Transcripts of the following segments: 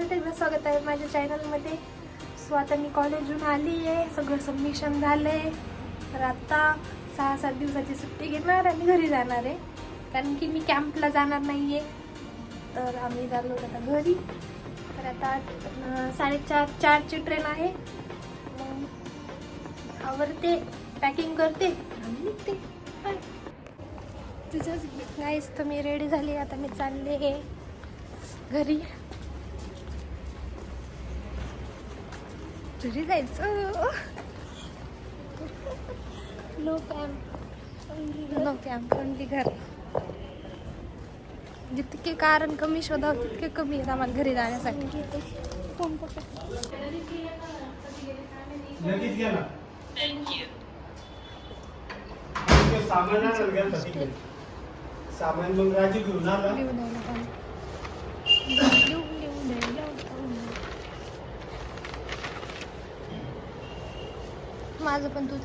परत एकदा स्वागत आहे माझ्या चॅनलमध्ये. सो आता मी कॉलेजहून आली आहे, सगळं सबमिशन झालं आहे. तर आता 6-7 दिवसाची सुट्टी घेणार आणि घरी जाणार आहे, कारण की मी कॅम्पला जाणार नाही आहे. तर आम्ही झालो आता घरी. तर आता 4:30ची ट्रेन आहे. मग आवरते, पॅकिंग करते आणि निघते. बाय. तुझंच गाईस, तर मी रेडी झाली. आता मी चालले घरी. घरी जायचं. नो कॅम्प ओनली घर. जितके कारण कमी शोधाव तितके कमी आहेत आम्हाला घरी जाण्यासाठी. फोन पकड. सामान मग राजू घेऊन आला. माझं पण तूच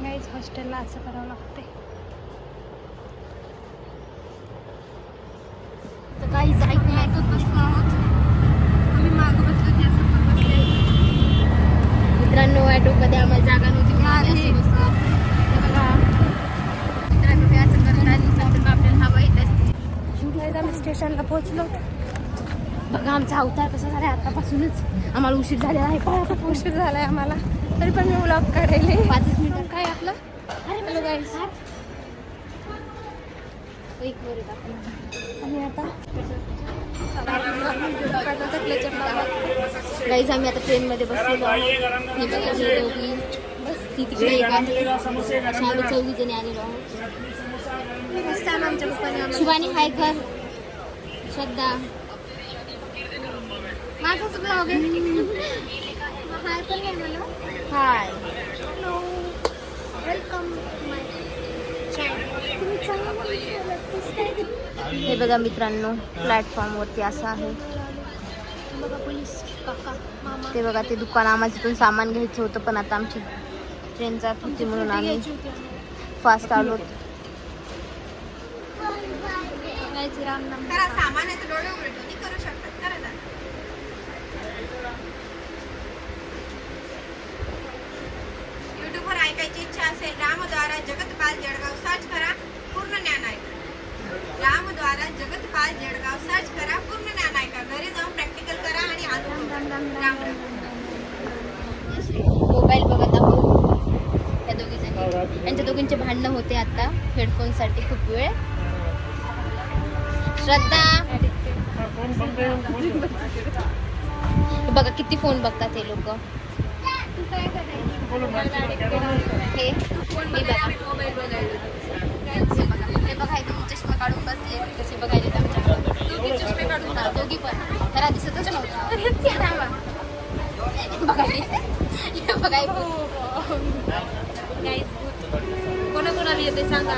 नाहीच. हॉस्टेलला असं करावं लागते. काहीच ऐकत बसलो आहोत आम्ही. मागं बसलो ते असं बसले. मित्रांनो, ऑटोमध्ये आम्हाला जागा नव्हती, मित्रांनो मी असं करत आली. आपल्याला हवा येत असते. आम्ही स्टेशनला पोहोचलो. बघा आमचा अवतार कसा झाला आहे. आतापासूनच आम्हाला उशीर झालेला आहे. खूप उशीर झाला आहे आम्हाला. तरी पण मी व्लॉग काढले. 5 मिनिट काय आपलं. हॅलो गाईस. आणि आता गाईस आम्ही आता ट्रेनमध्ये बसलेलो आहोत. हे बघा हे दोघी ती तिकडे आम्ही 24 जणी आलेलो आहोत. आमच्या पप्पाने शिवानी हाय कर. श्रद्धा माझाच ब्लॉग आहे. हाय पण आहे मला. हाय हॅलो, वेलकम माय चॅनल. हे बघा मित्रांनो, प्लॅटफॉर्मवरती असं आहे. बघा पोलीस काका मामा. ते बघा ते दुकान. आम्हाला तिथून सामान घ्यायचं होतं, पण आता आमची ट्रेन जात होती म्हणून आम्ही फास्ट आलो. सामान आहे तर डोळे उघडतो करू शकतात. युट्यूबवर ऐकायची इच्छा असेल, रामद्वारा जगतपाल जळगाव सर्च करा, पूर्ण ज्ञान ऐका. रामद्वारा जगतपाल जळगाव सर्च करा, पूर्ण ज्ञान ऐका. घरी जाऊन प्रॅक्टिकल करा आणि मोबाईल बघत आहोत त्या दोघींसाठी. यांच्या दोघींचे भांडणं होते आता हेडफोनसाठी खूप वेळ. श्रद्धा बघा किती फोन बघतात हे लोक. हे बघा इथे चष्मा काढून बसले कसे बघायला. आमच्या चष्मे काढून दोघी पण त्याला दिसतच नव्हतं. बघा कोणाकोणाला येते सांगा.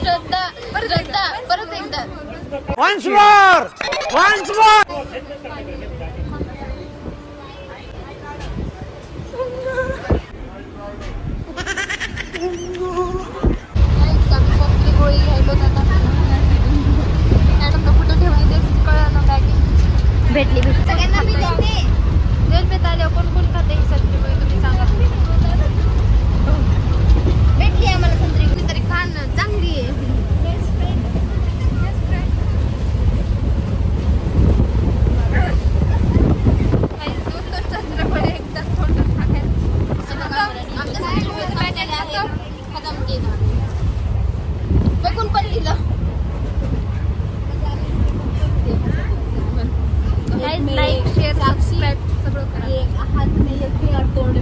श्रद्धा परत एकदा. Once more! Once more! गोळी घ्यायलो आता. मॅडम कुठं ठेवायचं कळलं ना. बॅग भेटली रेल्वेत आल्यावर कोण कोण खाते संत्री गोळी तुम्ही सांगा. भेटली आम्हाला संत्री गोळी तरी खाणं चांगली आहे. बघून पण लिहिलं. लाईक शेअर सबस्क्राईब सगळं करा. हात में ये तोड़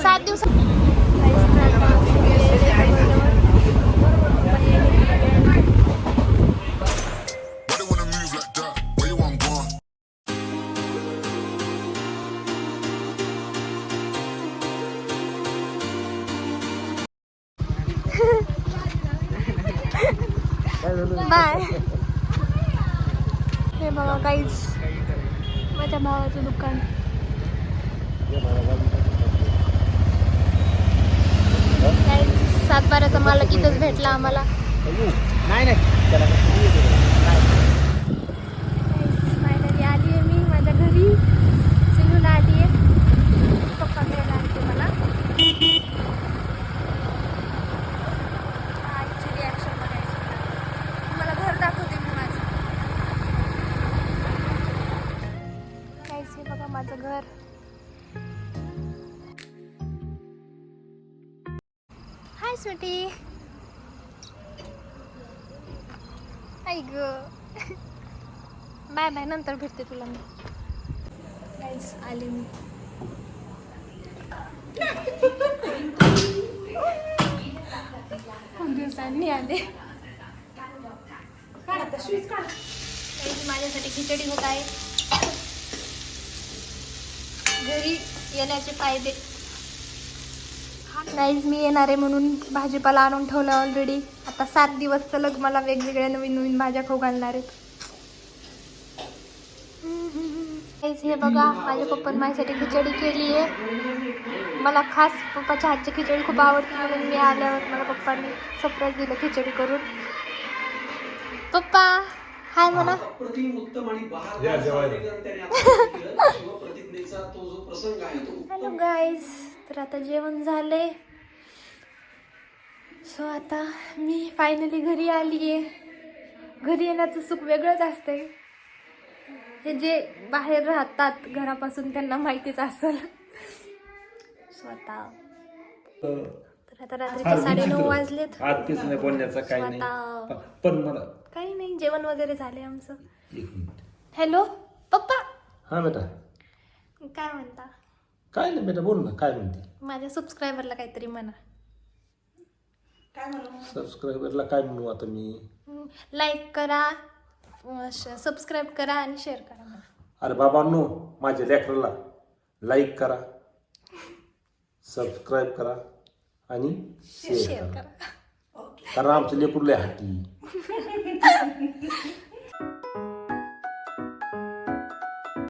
7 दिवस Why they wanna move like that? Where you want gone? Bye. हे बघा काहीच माझ्या भावाचं दुकान. सातबाऱ्याचा मालक इथंच भेटला आम्हाला. नाही फायनली आली आहे मी माझ्या घरी. सिंधूला आली आहे. पप्पा घ्यायला आले मला. आईची रिॲक्शन बघायची. तुम्हाला घर दाखवते मी माझं. काहीच हे बघा माझं घर. हाय स्वीटी. आई ग. Bye bye. नंतर भेटते तुला मी. गाईस आले मी. खूप दिवसांनी आले. माझ्यासाठी खिचडी होत आहे. घरी येण्याचे फायदे. गाईज मी येणार आहे म्हणून भाजीपाला आणून ठेवला ऑलरेडी. आता 7 दिवस सलग मला वेगवेगळ्या नवीन नवीन भाज्या खाऊ घालणार आहेत. गाईज हे बघा माझ्या पप्पाने माझ्यासाठी खिचडी केली आहे. मला खास पप्पाच्या हातची खिचडी खूप आवडते म्हणून मी आल्यावर मला पप्पाने सरप्राईज दिलं खिचडी करून. पप्पा हाय म्हणा. Hello guys. तर आता जेवण झालंय. सो आता मी फायनली घरी आली आहे. घरी येण्याचं सुख वेगळंच असतंय. हे जे बाहेर राहतात घरापासून त्यांना माहितीच असेल. सो आता तर आता रात्रीचे 9:30 वाजलेत. आरतीच नाही बोलण्याचा काही नाही. पण मला काही नाही. जेवण वगैरे झाले आमचं. हॅलो पप्पा. हा बेटा काय म्हणता. काय नाही बेटा बोल ना. काय म्हणते. माझ्या सबस्क्रायबरला काहीतरी म्हणा. सबस्क्रायबरला काय म्हणू आता मी. लाईक करा, सबस्क्राईब करा आणि शेअर करा म्हणा. अरे बाबांनो माझ्या लेकराला लाईक करा, सबस्क्राईब करा आणि शेअर शेअर करा. करा. कारण आमचं लेकरू लय हट्टी.